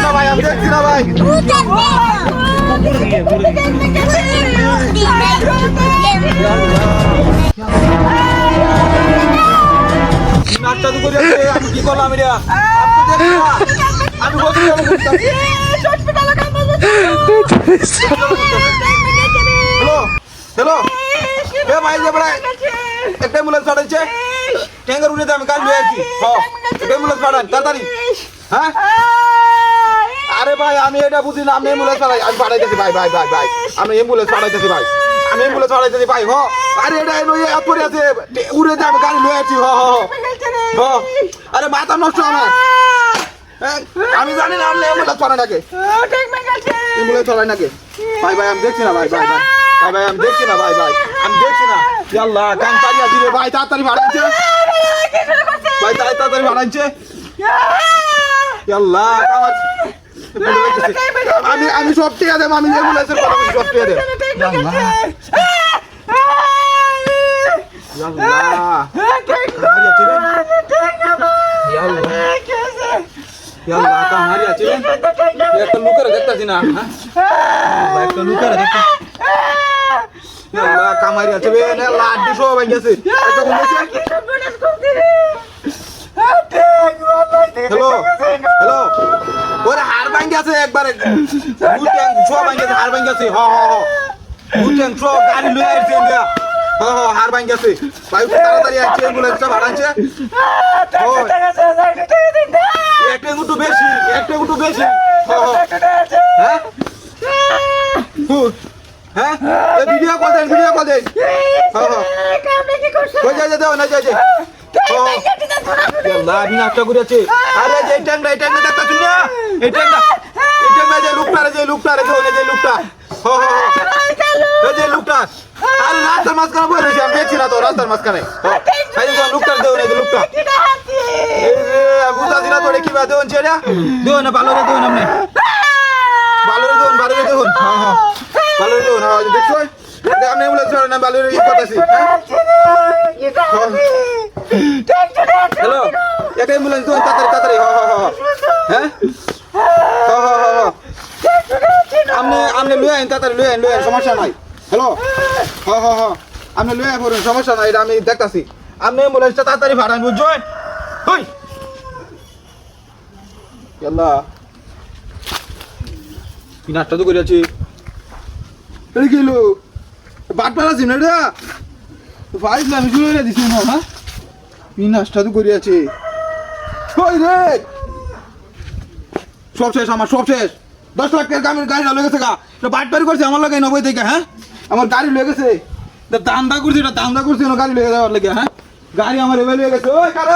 না ভাই, আমি দেখছি না ভাই। কি নাটক করে আছে, আমি কি করলাম এটা? আমি তো দেখছি না। আমি হসপিটালে ঘুরতাছি। হ্যালো হ্যালো, এ ভাই যে ভাই একটা অ্যাম্বুলেন্স পাঠাইছে, ট্যাঙ্গার উঠে আমি কাল নিয়ে আসছি। হ্যাঁ, একটা অ্যাম্বুলেন্স পাঠান তাড়াতাড়ি। হ্যাঁ, আরে ভাই আমি এটা বুঝি না, আমি অ্যাম্বুলেন্স পাঠাই, আমি পাঠাইতেছি ভাই ভাই ভাই ভাই, আমি অ্যাম্বুলেন্স পাঠাইতেছি ভাই, আমি অ্যাম্বুলেন্স পাঠাইতেছি ভাই। হ, আরে এটা পরে আছে, উড়ে আমি গাড়ি নিয়ে আসছি। হ হ হ, আরে মাথা নষ্ট আমার। আমি জানি না আপনি অ্যাম্বুলেন্স পাঠান নাকি, অ্যাম্বুলেন্স পাঠাই নাকি? ভাই ভাই আমি দেখছি না ভাই ভাই ভাই ভাই ভাই, আমি দেখছি না ভাই ভাই, আমি দেখছি না। আল্লাহ কান চালিয়ে দিবে ভাই, তাড়াতাড়ি ভাড়াইছে ভাই, তাড়াতাড়ি ভাড়াইছে। আল্লাহ আমি আমি সব ঠিক আছে, আমি অ্যাম্বুলেন্সের কথা বলছি, সব ঠিক আছে। একটা লুকের দেখতেছি না, একটা লুকের দেখতে কামারি আছে, লাড্ডু সব হয়ে গেছে। হ্যালো হ্যালো, ওরে হাড় ভাঙ্গে আছে একবারে, সব ভাঙ্গে আছে, হাড় ভাঙ্গে আছে। হ হ হ, সব গাড়ি লয়ে আসছে, হ হ, হাড় ভাঙ্গে আছে ভাই, তাড়াতাড়ি আসছে, অ্যাম্বুলেন্সটা ভাড়াচ্ছে। একটা একটু বেশি, একটা একটু বেশি। হ্যাঁ হ্যাঁ, ভিডিও কল দেন, ভিডিও কল দেন। কই যাই যাও না, যাই যাই। আমি নাচটা করেছি। আরে যে ট্যাংরা, এই ট্যাংরা দেখতে শুনি না, এই ট্যাংরা, এই ট্যাংরা, যে লুকটা রে, যে লুকটা রে, যে লুকটা, হ হ হ, এই যে লুকটা। আরে রাস্তার মাঝখানে বসে রয়েছি, আমি দেখছি না তো রাস্তার মাঝখানে। এই যে লুকটা দেও না, যে লুকটা, এই যে বুঝাছি না তোরে কিবা দেউন ছেড়া দেও না, ভালো রে দেউন, আপনি ভালো রে দেউন, ভালো রে দেউন। হ্যাঁ হ্যাঁ, ভালো রে দেউন। হ্যাঁ দেখছো, আপনি অ্যাম্বুলেন্স ছাড়েন না, ভালো রে ই করতেছি। হ্যালো, একটা অ্যাম্বুলেন্স দেউন তাড়াতাড়ি, তাড়াতাড়ি। হ হ হ, হ্যাঁ হ হ হ, আপনি আপনি লুয়ে আইন, তাড়াতাড়ি লুয়ে আইন, লুয়ে আইন, সমস্যা নাই। হ্যালো, হ হ হ, আপনি লুয়ে আইন, সমস্যা নাই, এটা আমি দেখতাছি। আপনি অ্যাম্বুলেন্সটা তাড়াতাড়ি ভাড়ান, বুঝছেন? হই আল্লাহ, কি নাটটা তো করেছি, এটা কি হলো? বাট পাড়াছি না এটা ভাই, আমি শুরু করে দিছি না। হ্যাঁ, কি নাচটা তো করিয়াছে, ওই রে সব শেষ, আমার সব শেষ। 10 লাখ টাকার দামের গাড়ি লয়ে গেছে গা, বাট বাড়ি করছে আমার লাগে 90 থেকে। হ্যাঁ, আমার গাড়ি লয়ে গেছে, দান্দা করছি, এটা দান্দা করছি, গাড়ি লয়ে যাওয়ার লাগে। হ্যাঁ, গাড়ি আমার এভেল হয়ে গেছে। ওই কারে